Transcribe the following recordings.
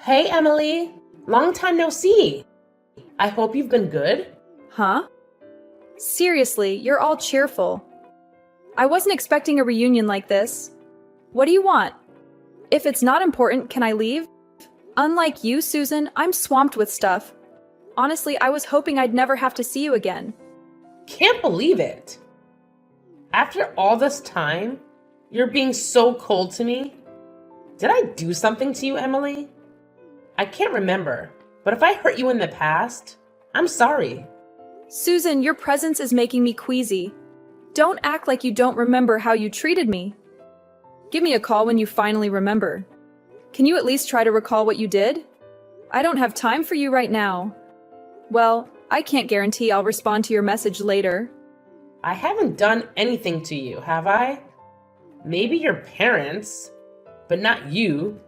Hey, Emily. Long time no see. I hope you've been good. Huh? Seriously, you're all cheerful. I wasn't expecting a reunion like this. What do you want? If it's not important, can I leave? Unlike you, Susan, I'm swamped with stuff. Honestly, I was hoping I'd never have to see you again. Can't believe it. After all this time, you're being so cold to me. Did I do something to you, Emily? I can't remember, but if I hurt you in the past, I'm sorry. Susan, your presence is making me queasy. Don't act like you don't remember how you treated me. Give me a call when you finally remember. Can you at least try to recall what you did? I don't have time for you right now. Well, I can't guarantee I'll respond to your message later. I haven't done anything to you, have I? Maybe your parents, but not you.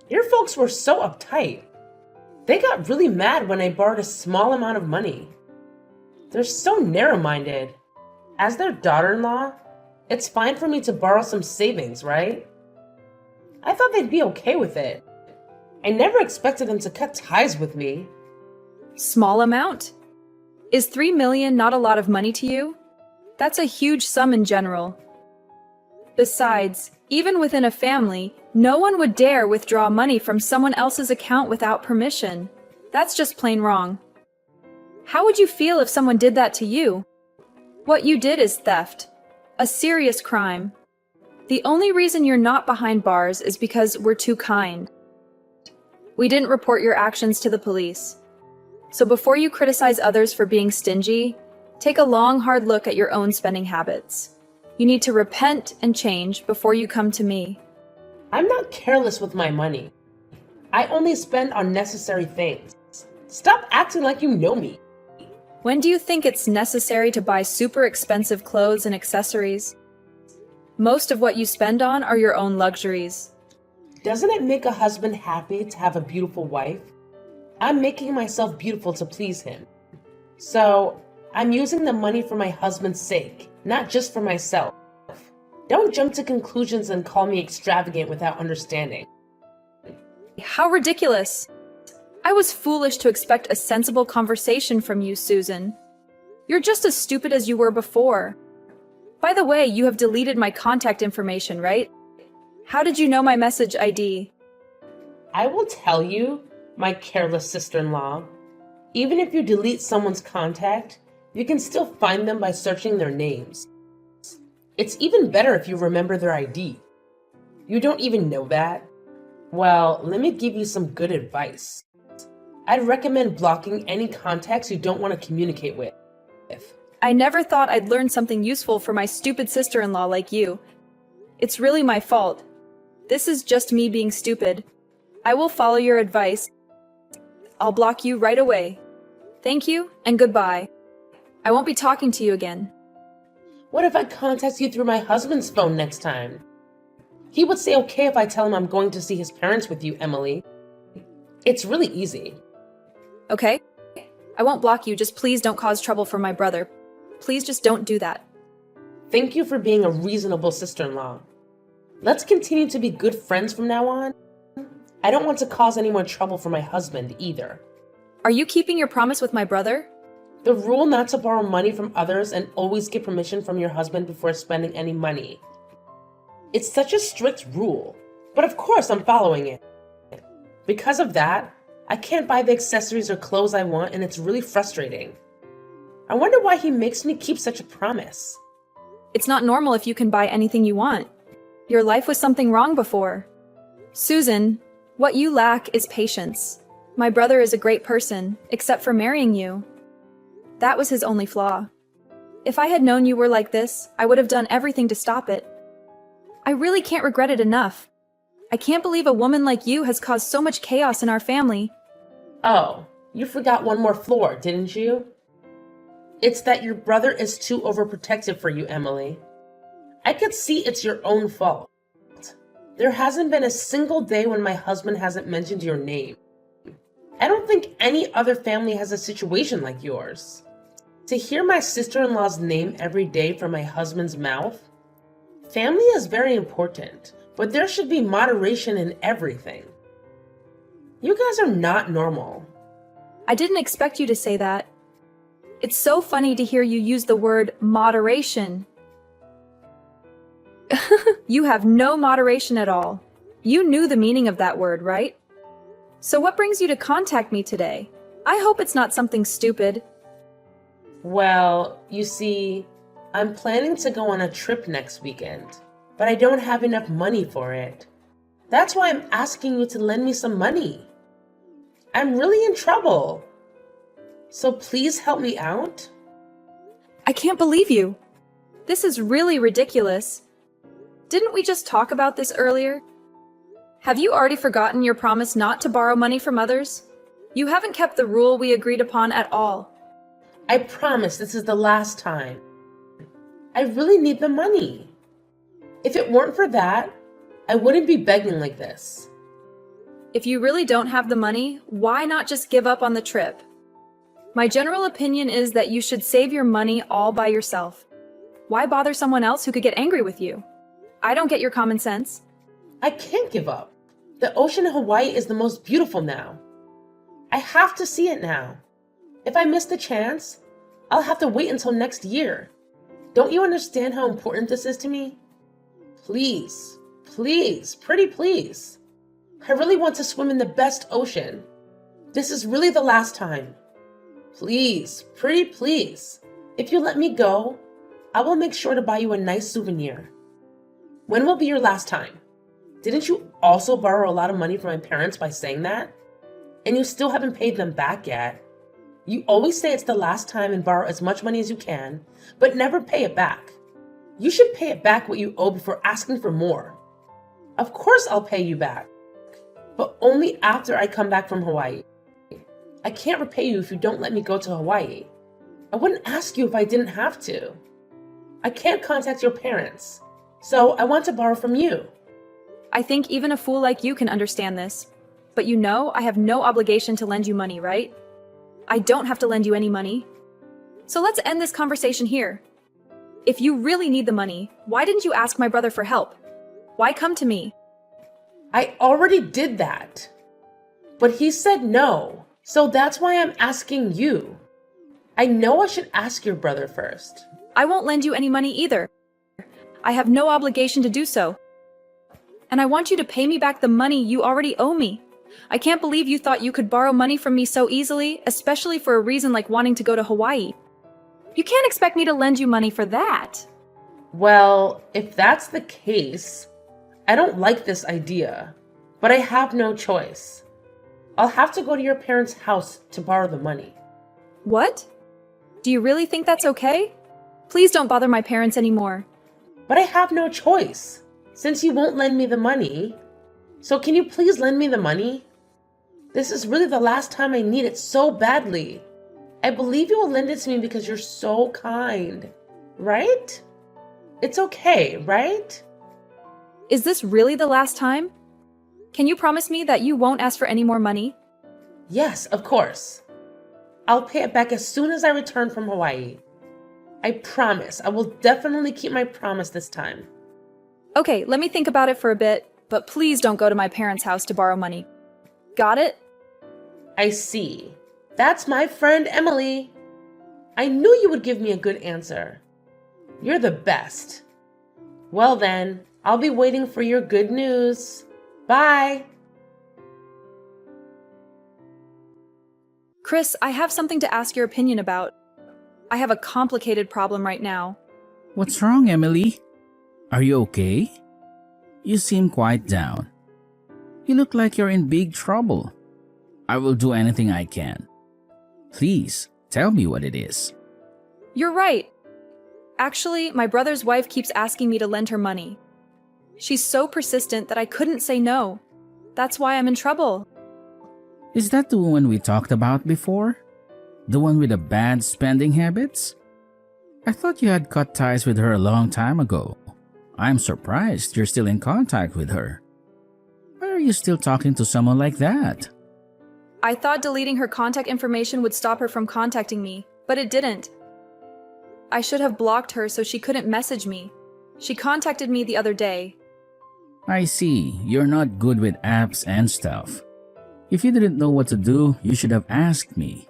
Your folks were so uptight. They got really mad when I borrowed a small amount of money. They're so narrow-minded. As their daughter-in-law, it's fine for me to borrow some savings, right? I thought they'd be okay with it. I never expected them to cut ties with me. Small amount? Is 3 million not a lot of money to you? That's a huge sum in general. Besides, even within a family, no one would dare withdraw money from someone else's account without permission. That's just plain wrong. How would you feel if someone did that to you? What you did is theft. A serious crime. The only reason you're not behind bars is because we're too kind. We didn't report your actions to the police. So before you criticize others for being stingy, take a long, hard look at your own spending habits. You need to repent and change before you come to me. I'm not careless with my money. I only spend on necessary things. Stop acting like you know me. When do you think it's necessary to buy super expensive clothes and accessories? Most of what you spend on are your own luxuries. Doesn't it make a husband happy to have a beautiful wife? I'm making myself beautiful to please him. So, I'm using the money for my husband's sake, not just for myself. Don't jump to conclusions and call me extravagant without understanding. How ridiculous! I was foolish to expect a sensible conversation from you, Susan. You're just as stupid as you were before. By the way, you have deleted my contact information, right? How did you know my message ID? I will tell you, my careless sister-in-law, even if you delete someone's contact, you can still find them by searching their names. It's even better if you remember their ID. You don't even know that? Well, let me give you some good advice. I'd recommend blocking any contacts you don't want to communicate with. I never thought I'd learn something useful from my stupid sister-in-law like you. It's really my fault. This is just me being stupid. I will follow your advice. I'll block you right away. Thank you, and goodbye. I won't be talking to you again. What if I contact you through my husband's phone next time? He would say okay if I tell him I'm going to see his parents with you, Emily. It's really easy. Okay? I won't block you, just please don't cause trouble for my brother. Please just don't do that. Thank you for being a reasonable sister-in-law. Let's continue to be good friends from now on. I don't want to cause any more trouble for my husband either. Are you keeping your promise with my brother? The rule not to borrow money from others and always get permission from your husband before spending any money. It's such a strict rule, but of course I'm following it. Because of that, I can't buy the accessories or clothes I want, and it's really frustrating. I wonder why he makes me keep such a promise. It's not normal if you can buy anything you want. Your life was something wrong before. Susan, what you lack is patience. My brother is a great person, except for marrying you. That was his only flaw. If I had known you were like this, I would have done everything to stop it. I really can't regret it enough. I can't believe a woman like you has caused so much chaos in our family. Oh, you forgot one more floor, didn't you? It's that your brother is too overprotective for you, Emily. I could see it's your own fault. There hasn't been a single day when my husband hasn't mentioned your name. I don't think any other family has a situation like yours. To hear my sister-in-law's name every day from my husband's mouth, family is very important, but there should be moderation in everything. You guys are not normal. I didn't expect you to say that. It's so funny to hear you use the word moderation. You have no moderation at all. You knew the meaning of that word, right? So what brings you to contact me today? I hope it's not something stupid. Well, you see, I'm planning to go on a trip next weekend, but I don't have enough money for it. That's why I'm asking you to lend me some money. I'm really in trouble. So please help me out. I can't believe you. This is really ridiculous. Didn't we just talk about this earlier? Have you already forgotten your promise not to borrow money from others? You haven't kept the rule we agreed upon at all. I promise this is the last time. I really need the money. If it weren't for that, I wouldn't be begging like this. If you really don't have the money, why not just give up on the trip? My general opinion is that you should save your money all by yourself. Why bother someone else who could get angry with you? I don't get your common sense. I can't give up. The ocean in Hawaii is the most beautiful now. I have to see it now. If I miss the chance, I'll have to wait until next year. Don't you understand how important this is to me? Please, please, pretty please. I really want to swim in the best ocean. This is really the last time. Please, pretty please. If you let me go, I will make sure to buy you a nice souvenir. When will be your last time? Didn't you also borrow a lot of money from my parents by saying that? And you still haven't paid them back yet. You always say it's the last time and borrow as much money as you can, but never pay it back. You should pay it back what you owe before asking for more. Of course I'll pay you back, but only after I come back from Hawaii. I can't repay you if you don't let me go to Hawaii. I wouldn't ask you if I didn't have to. I can't contact your parents, so I want to borrow from you. I think even a fool like you can understand this. But you know I have no obligation to lend you money, right? I don't have to lend you any money. So let's end this conversation here. If you really need the money, why didn't you ask my brother for help? Why come to me? I already did that. But he said no, so that's why I'm asking you. I know I should ask your brother first. I won't lend you any money either. I have no obligation to do so. And I want you to pay me back the money you already owe me. I can't believe you thought you could borrow money from me so easily, especially for a reason like wanting to go to Hawaii. You can't expect me to lend you money for that. Well, if that's the case, I don't like this idea, but I have no choice. I'll have to go to your parents' house to borrow the money. What? Do you really think that's okay? Please don't bother my parents anymore. But I have no choice, since you won't lend me the money. So can you please lend me the money? This is really the last time I need it so badly. I believe you will lend it to me because you're so kind, right? It's okay, right? Is this really the last time? Can you promise me that you won't ask for any more money? Yes, of course. I'll pay it back as soon as I return from Hawaii. I promise. I will definitely keep my promise this time. Okay, let me think about it for a bit, but please don't go to my parents' house to borrow money. Got it? I see. That's my friend Emily. I knew you would give me a good answer. You're the best. Well then, I'll be waiting for your good news. Bye. Chris, I have something to ask your opinion about. I have a complicated problem right now. What's wrong, Emily? Are you okay? You seem quite down. You look like you're in big trouble. I will do anything I can. Please, tell me what it is. You're right. Actually, my brother's wife keeps asking me to lend her money. She's so persistent that I couldn't say no. That's why I'm in trouble. Is that the one we talked about before? The one with the bad spending habits? I thought you had cut ties with her a long time ago. I'm surprised you're still in contact with her. Why are you still talking to someone like that? I thought deleting her contact information would stop her from contacting me, but it didn't. I should have blocked her so she couldn't message me. She contacted me the other day. I see, you're not good with apps and stuff. If you didn't know what to do, you should have asked me.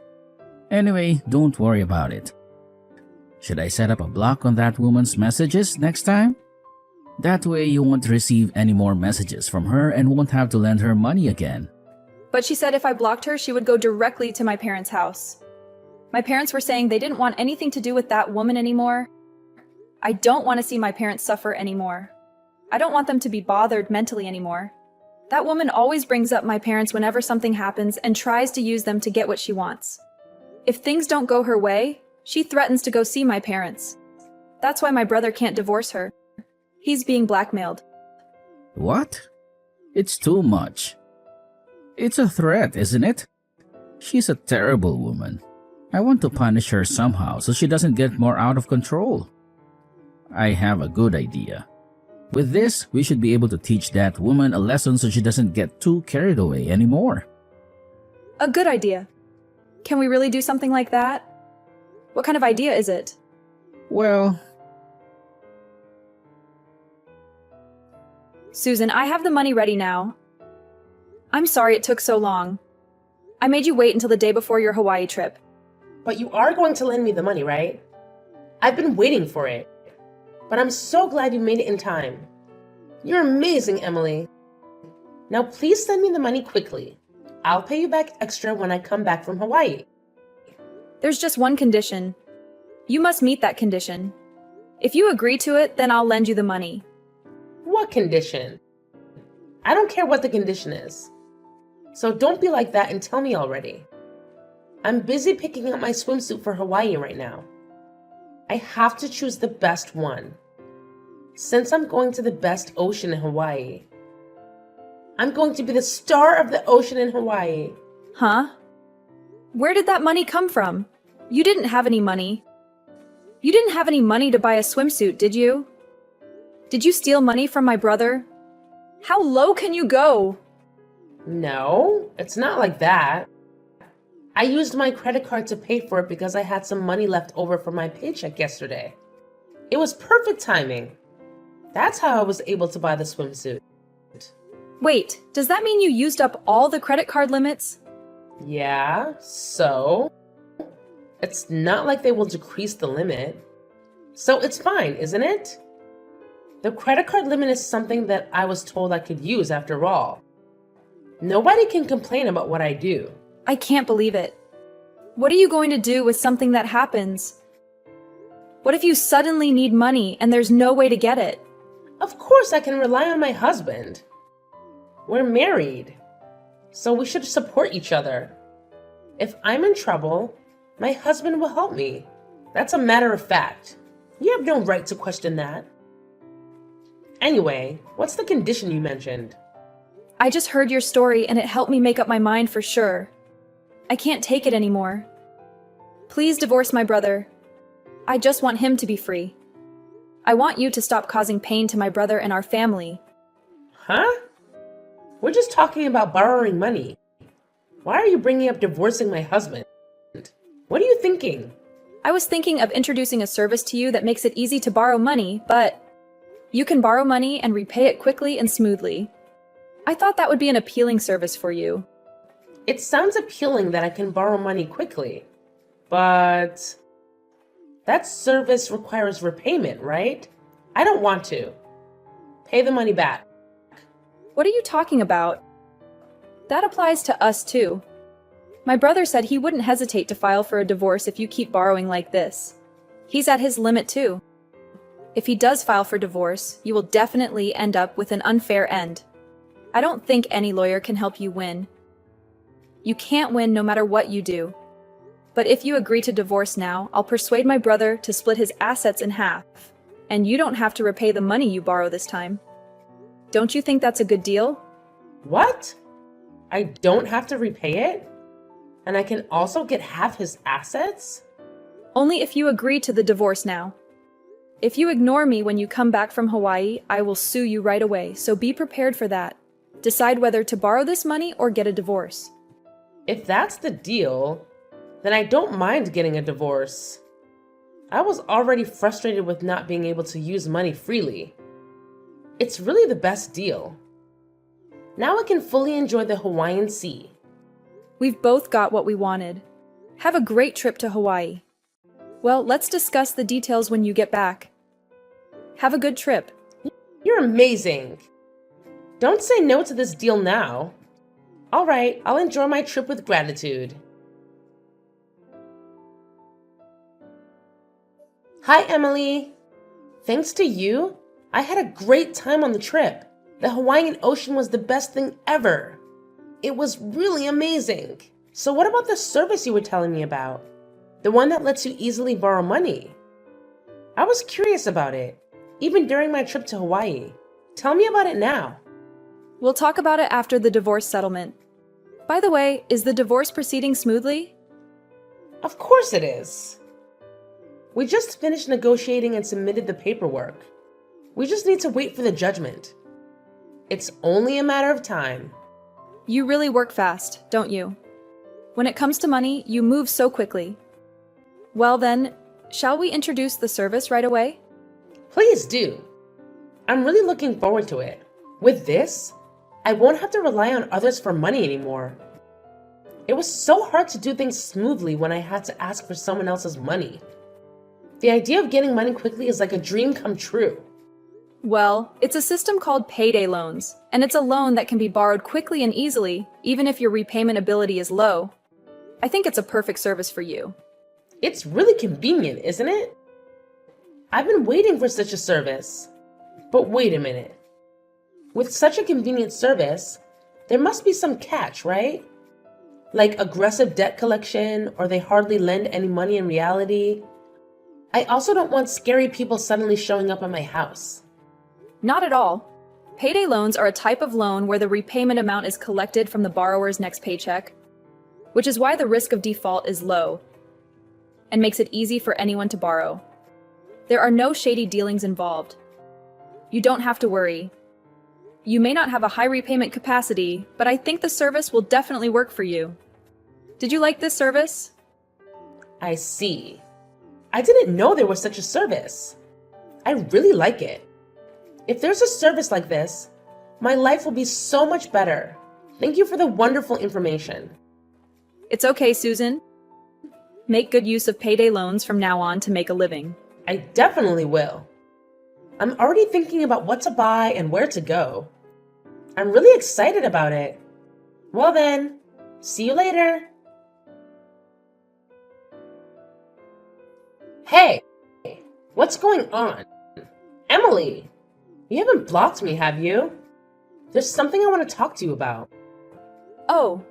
Anyway, don't worry about it. Should I set up a block on that woman's messages next time? That way you won't receive any more messages from her and won't have to lend her money again. But she said if I blocked her, she would go directly to my parents' house. My parents were saying they didn't want anything to do with that woman anymore. I don't want to see my parents suffer anymore. I don't want them to be bothered mentally anymore. That woman always brings up my parents whenever something happens and tries to use them to get what she wants. If things don't go her way, she threatens to go see my parents. That's why my brother can't divorce her. He's being blackmailed. What? It's too much. It's a threat, isn't it? She's a terrible woman. I want to punish her somehow so she doesn't get more out of control. I have a good idea. With this, we should be able to teach that woman a lesson so she doesn't get too carried away anymore. A good idea. Can we really do something like that? What kind of idea is it? Well, Susan, I have the money ready now. I'm sorry it took so long. I made you wait until the day before your Hawaii trip. But you are going to lend me the money, right? I've been waiting for it. But I'm so glad you made it in time. You're amazing, Emily. Now please send me the money quickly. I'll pay you back extra when I come back from Hawaii. There's just one condition. You must meet that condition. If you agree to it, then I'll lend you the money. What condition? I don't care what the condition is. So don't be like that and tell me already. I'm busy picking up my swimsuit for Hawaii right now. I have to choose the best one. Since I'm going to the best ocean in Hawaii, I'm going to be the star of the ocean in Hawaii. Huh? Where did that money come from? You didn't have any money. You didn't have any money to buy a swimsuit, did you? Did you steal money from my brother? How low can you go? No, it's not like that. I used my credit card to pay for it because I had some money left over from my paycheck yesterday. It was perfect timing. That's how I was able to buy the swimsuit. Wait, does that mean you used up all the credit card limits? Yeah, so? It's not like they will decrease the limit. So it's fine, isn't it? The credit card limit is something that I was told I could use after all. Nobody can complain about what I do. I can't believe it. What are you going to do with something that happens? What if you suddenly need money and there's no way to get it? Of course I can rely on my husband. We're married, so we should support each other. If I'm in trouble, my husband will help me. That's a matter of fact. You have no right to question that. Anyway, what's the condition you mentioned? I just heard your story and it helped me make up my mind for sure. I can't take it anymore. Please divorce my brother. I just want him to be free. I want you to stop causing pain to my brother and our family. Huh? We're just talking about borrowing money. Why are you bringing up divorcing my husband? What are you thinking? I was thinking of introducing a service to you that makes it easy to borrow money, but you can borrow money and repay it quickly and smoothly. I thought that would be an appealing service for you. It sounds appealing that I can borrow money quickly, but that service requires repayment, right? I don't want to. Pay the money back. What are you talking about? That applies to us too. My brother said he wouldn't hesitate to file for a divorce if you keep borrowing like this. He's at his limit too. If he does file for divorce, you will definitely end up with an unfair end. I don't think any lawyer can help you win. You can't win no matter what you do. But if you agree to divorce now, I'll persuade my brother to split his assets in half, and you don't have to repay the money you borrow this time. Don't you think that's a good deal? What? I don't have to repay it? And I can also get half his assets? Only if you agree to the divorce now. If you ignore me when you come back from Hawaii, I will sue you right away, so be prepared for that. Decide whether to borrow this money or get a divorce. If that's the deal, then I don't mind getting a divorce. I was already frustrated with not being able to use money freely. It's really the best deal. Now I can fully enjoy the Hawaiian Sea We've both got what we wanted. Have a great trip to Hawaii. Well, let's discuss the details when you get back. Have a good trip. You're amazing. Don't say no to this deal now. All right, I'll enjoy my trip with gratitude. Hi, Emily. Thanks to you, I had a great time on the trip. The Hawaiian Ocean was the best thing ever. It was really amazing. So what about the service you were telling me about? The one that lets you easily borrow money? I was curious about it, even during my trip to Hawaii. Tell me about it now. We'll talk about it after the divorce settlement. By the way, is the divorce proceeding smoothly? Of course it is. We just finished negotiating and submitted the paperwork. We just need to wait for the judgment. It's only a matter of time. You really work fast, don't you? When it comes to money, you move so quickly. Well then, shall we introduce the service right away? Please do. I'm really looking forward to it. With this, I won't have to rely on others for money anymore. It was so hard to do things smoothly when I had to ask for someone else's money. The idea of getting money quickly is like a dream come true. Well, it's a system called payday loans, and it's a loan that can be borrowed quickly and easily, even if your repayment ability is low. I think it's a perfect service for you. It's really convenient, isn't it? I've been waiting for such a service. But wait a minute. With such a convenient service, there must be some catch, right? Like aggressive debt collection, or they hardly lend any money in reality. I also don't want scary people suddenly showing up at my house. Not at all. Payday loans are a type of loan where the repayment amount is collected from the borrower's next paycheck, which is why the risk of default is low and makes it easy for anyone to borrow. There are no shady dealings involved. You don't have to worry. You may not have a high repayment capacity, but I think the service will definitely work for you. Did you like this service? I see. I didn't know there was such a service. I really like it. If there's a service like this, my life will be so much better. Thank you for the wonderful information. It's okay, Susan. Make good use of payday loans from now on to make a living. I definitely will. I'm already thinking about what to buy and where to go. I'm really excited about it. Well then, see you later. Hey, what's going on? Emily, you haven't blocked me, have you? There's something I want to talk to you about. Oh,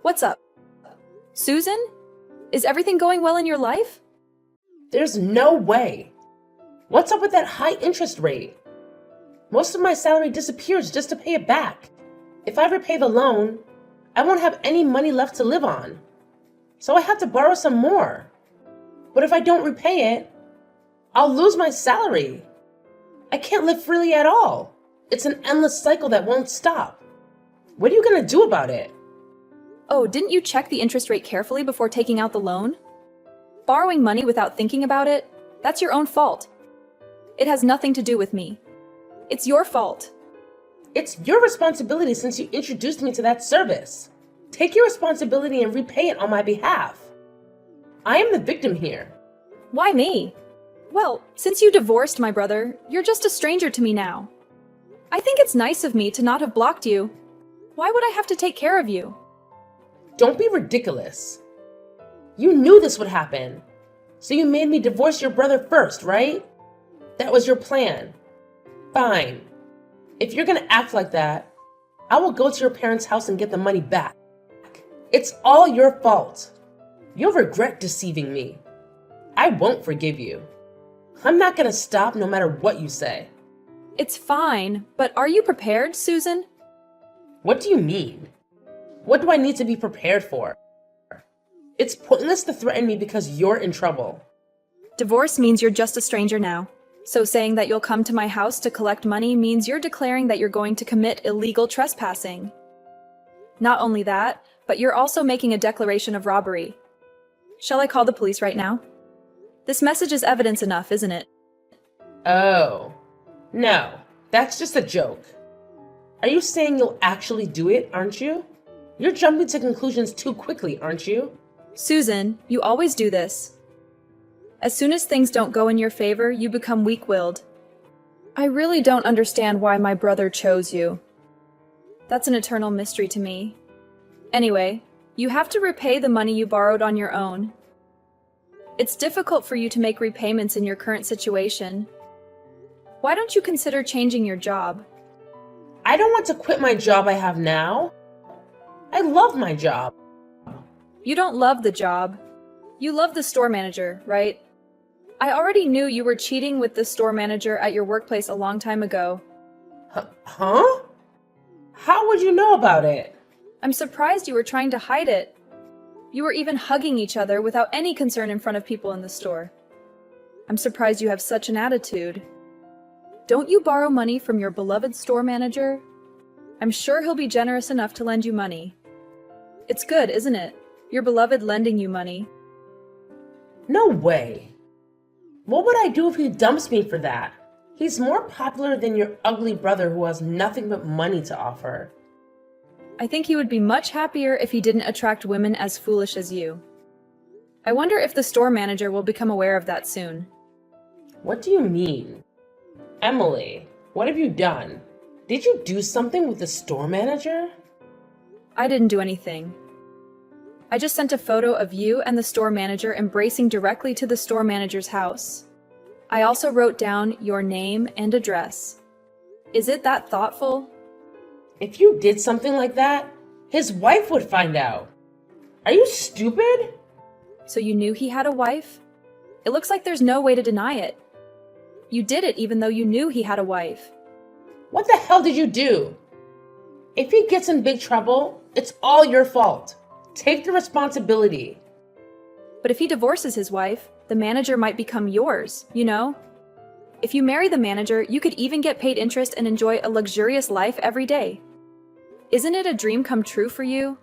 what's up? Susan? Is everything going well in your life? There's no way. What's up with that high interest rate? Most of my salary disappears just to pay it back. If I repay the loan, I won't have any money left to live on. So I have to borrow some more. But if I don't repay it, I'll lose my salary. I can't live freely at all. It's an endless cycle that won't stop. What are you going to do about it? Oh, didn't you check the interest rate carefully before taking out the loan? Borrowing money without thinking about it, that's your own fault. It has nothing to do with me. It's your fault. It's your responsibility since you introduced me to that service. Take your responsibility and repay it on my behalf. I am the victim here. Why me? Well, since you divorced my brother, you're just a stranger to me now. I think it's nice of me to not have blocked you. Why would I have to take care of you? Don't be ridiculous. You knew this would happen. So you made me divorce your brother first, right? That was your plan. Fine. If you're gonna act like that, I will go to your parents' house and get the money back. It's all your fault. You'll regret deceiving me. I won't forgive you. I'm not gonna stop no matter what you say. It's fine, but are you prepared, Susan? What do you mean? What do I need to be prepared for? It's pointless to threaten me because you're in trouble. Divorce means you're just a stranger now. So saying that you'll come to my house to collect money means you're declaring that you're going to commit illegal trespassing. Not only that, but you're also making a declaration of robbery. Shall I call the police right now? This message is evidence enough, isn't it? Oh. No, that's just a joke. Are you saying you'll actually do it, aren't you? You're jumping to conclusions too quickly, aren't you? Susan, you always do this. As soon as things don't go in your favor, you become weak-willed. I really don't understand why my brother chose you. That's an eternal mystery to me. Anyway, you have to repay the money you borrowed on your own. It's difficult for you to make repayments in your current situation. Why don't you consider changing your job? I don't want to quit my job I have now. I love my job. You don't love the job. You love the store manager, right? I already knew you were cheating with the store manager at your workplace a long time ago. Huh? How would you know about it? I'm surprised you were trying to hide it. You were even hugging each other without any concern in front of people in the store. I'm surprised you have such an attitude. Don't you borrow money from your beloved store manager? I'm sure he'll be generous enough to lend you money. It's good, isn't it? Your beloved lending you money. No way. What would I do if he dumps me for that? He's more popular than your ugly brother who has nothing but money to offer. I think he would be much happier if he didn't attract women as foolish as you. I wonder if the store manager will become aware of that soon. What do you mean? Emily, what have you done? Did you do something with the store manager? I didn't do anything. I just sent a photo of you and the store manager embracing directly to the store manager's house. I also wrote down your name and address. Is it that thoughtful? If you did something like that, his wife would find out. Are you stupid? So you knew he had a wife? It looks like there's no way to deny it. You did it even though you knew he had a wife. What the hell did you do? If he gets in big trouble, it's all your fault. Take the responsibility. But if he divorces his wife, the manager might become yours, you know? If you marry the manager, you could even get paid interest and enjoy a luxurious life every day. Isn't it a dream come true for you?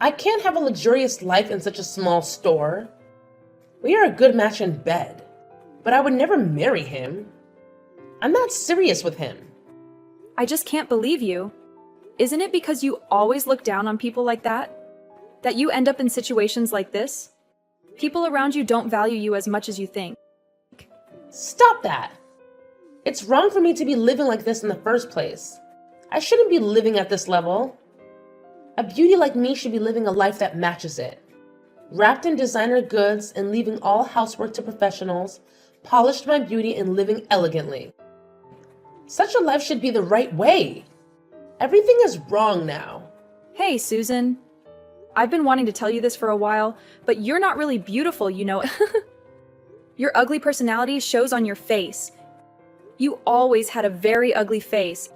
I can't have a luxurious life in such a small store. We are a good match in bed, but I would never marry him. I'm not serious with him. I just can't believe you. Isn't it because you always look down on people like that? That you end up in situations like this? People around you don't value you as much as you think. Stop that. It's wrong for me to be living like this in the first place. I shouldn't be living at this level. A beauty like me should be living a life that matches it. Wrapped in designer goods and leaving all housework to professionals, polished my beauty and living elegantly. Such a life should be the right way. Everything is wrong now. Hey, Susan. I've been wanting to tell you this for a while, but you're not really beautiful, you know. Your ugly personality shows on your face. You always had a very ugly face.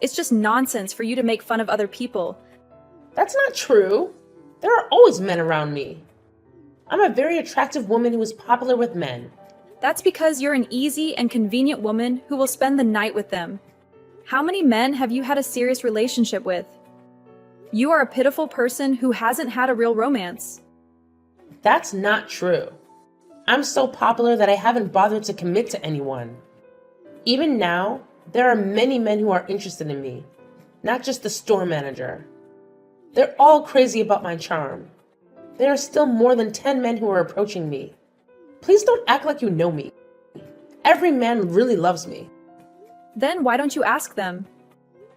It's just nonsense for you to make fun of other people. That's not true. There are always men around me. I'm a very attractive woman who is popular with men. That's because you're an easy and convenient woman who will spend the night with them. How many men have you had a serious relationship with? You are a pitiful person who hasn't had a real romance. That's not true. I'm so popular that I haven't bothered to commit to anyone. Even now, there are many men who are interested in me, not just the store manager. They're all crazy about my charm. There are still more than 10 men who are approaching me. Please don't act like you know me. Every man really loves me. Then why don't you ask them?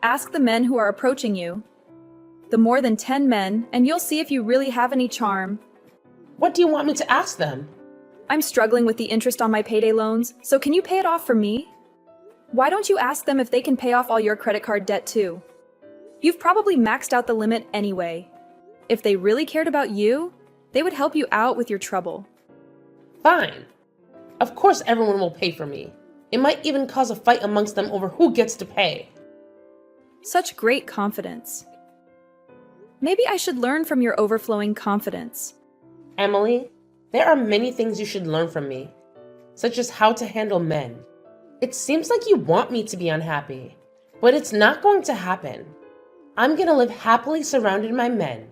Ask the men who are approaching you. The more than 10 men, and you'll see if you really have any charm. What do you want me to ask them? I'm struggling with the interest on my payday loans, so can you pay it off for me? Why don't you ask them if they can pay off all your credit card debt too? You've probably maxed out the limit anyway. If they really cared about you, they would help you out with your trouble. Fine. Of course everyone will pay for me. It might even cause a fight amongst them over who gets to pay. Such great confidence. Maybe I should learn from your overflowing confidence. Emily, there are many things you should learn from me, such as how to handle men. It seems like you want me to be unhappy, but it's not going to happen. I'm gonna live happily surrounded by men.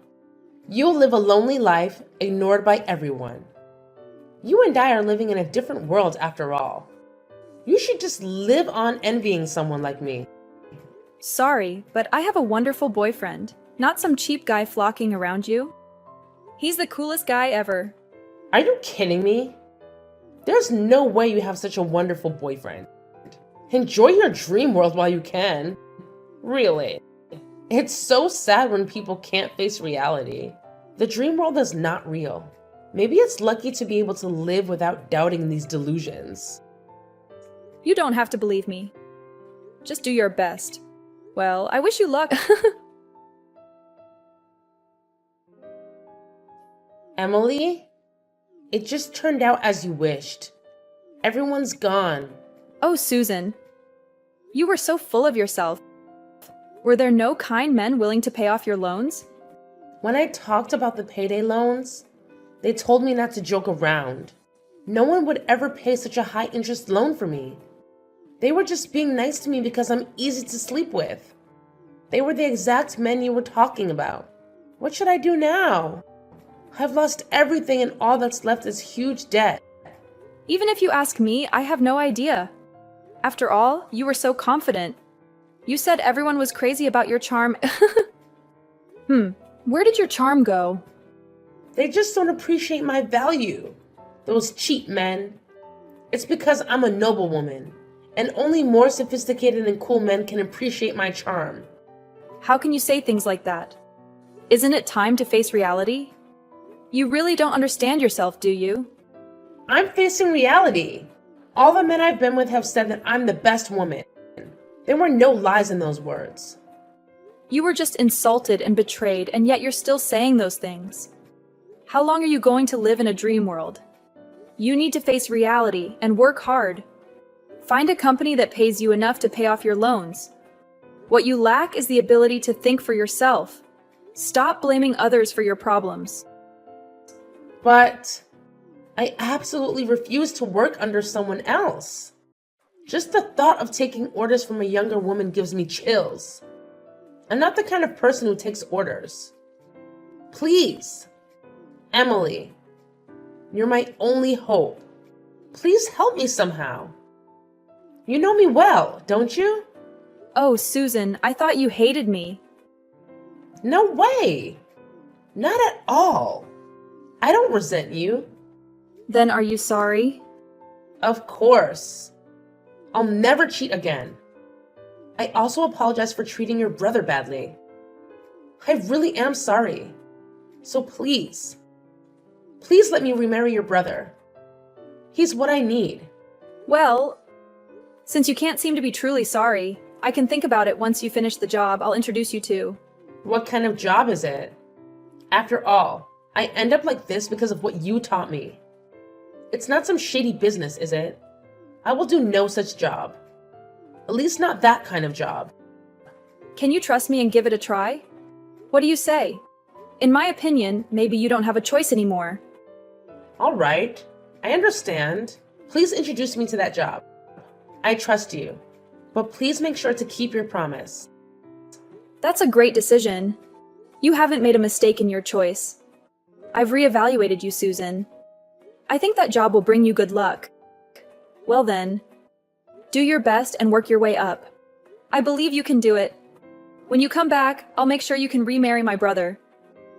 You'll live a lonely life, ignored by everyone. You and I are living in a different world after all. You should just live on envying someone like me. Sorry, but I have a wonderful boyfriend. not some cheap guy flocking around you. He's the coolest guy ever. Are you kidding me? There's no way you have such a wonderful boyfriend. Enjoy your dream world while you can. Really. It's so sad when people can't face reality. The dream world is not real. Maybe it's lucky to be able to live without doubting these delusions. You don't have to believe me. Just do your best. Well, I wish you luck. Emily, it just turned out as you wished. Everyone's gone. Oh, Susan. You were so full of yourself. Were there no kind men willing to pay off your loans? When I talked about the payday loans, they told me not to joke around. No one would ever pay such a high interest loan for me. They were just being nice to me because I'm easy to sleep with. They were the exact men you were talking about. What should I do now? I've lost everything and all that's left is huge debt. Even if you ask me, I have no idea. After all, you were so confident. You said everyone was crazy about your charm. Where did your charm go? They just don't appreciate my value. Those cheap men. It's because I'm a noblewoman, and only more sophisticated and cool men can appreciate my charm. How can you say things like that? Isn't it time to face reality? You really don't understand yourself, do you? I'm facing reality. All the men I've been with have said that I'm the best woman. There were no lies in those words. You were just insulted and betrayed, and yet you're still saying those things. How long are you going to live in a dream world? You need to face reality and work hard. Find a company that pays you enough to pay off your loans. What you lack is the ability to think for yourself. Stop blaming others for your problems. But I absolutely refuse to work under someone else. Just the thought of taking orders from a younger woman gives me chills. I'm not the kind of person who takes orders. Please, Emily, you're my only hope. Please help me somehow. You know me well, don't you? Oh, Susan, I thought you hated me. No way. Not at all. I don't resent you. Then are you sorry? Of course. I'll never cheat again. I also apologize for treating your brother badly. I really am sorry. So please let me remarry your brother. He's what I need. Well, since you can't seem to be truly sorry, I can think about it once you finish the job I'll introduce you to. What kind of job is it? After all, I end up like this because of what you taught me. It's not some shady business, is it? I will do no such job. At least not that kind of job. Can you trust me and give it a try? What do you say? In my opinion, maybe you don't have a choice anymore. All right, I understand. Please introduce me to that job. I trust you, but please make sure to keep your promise. That's a great decision. You haven't made a mistake in your choice. I've reevaluated you, Susan. I think that job will bring you good luck. Well then, do your best and work your way up. I believe you can do it. When you come back, I'll make sure you can remarry my brother.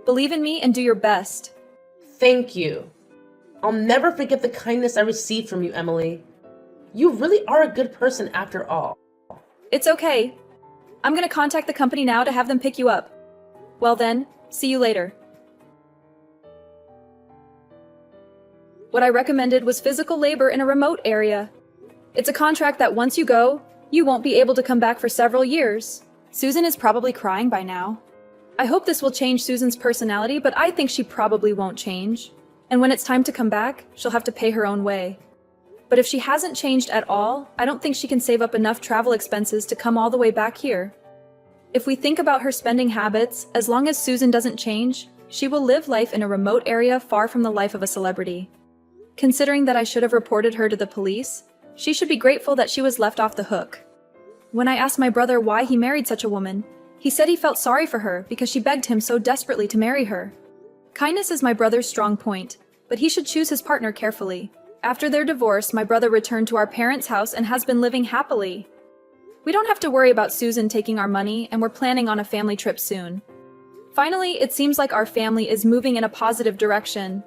Believe in me and do your best. Thank you. I'll never forget the kindness I received from you, Emily. You really are a good person after all. It's okay. I'm gonna contact the company now to have them pick you up. Well then, see you later. What I recommended was physical labor in a remote area. It's a contract that once you go, you won't be able to come back for several years. Susan is probably crying by now. I hope this will change Susan's personality, but I think she probably won't change. And when it's time to come back, she'll have to pay her own way. But if she hasn't changed at all, I don't think she can save up enough travel expenses to come all the way back here. If we think about her spending habits, as long as Susan doesn't change, she will live life in a remote area far from the life of a celebrity. Considering that I should have reported her to the police, she should be grateful that she was left off the hook. When I asked my brother why he married such a woman, he said he felt sorry for her because she begged him so desperately to marry her. Kindness is my brother's strong point, but he should choose his partner carefully. After their divorce, my brother returned to our parents' house and has been living happily. We don't have to worry about Susan taking our money, and we're planning on a family trip soon. Finally, it seems like our family is moving in a positive direction.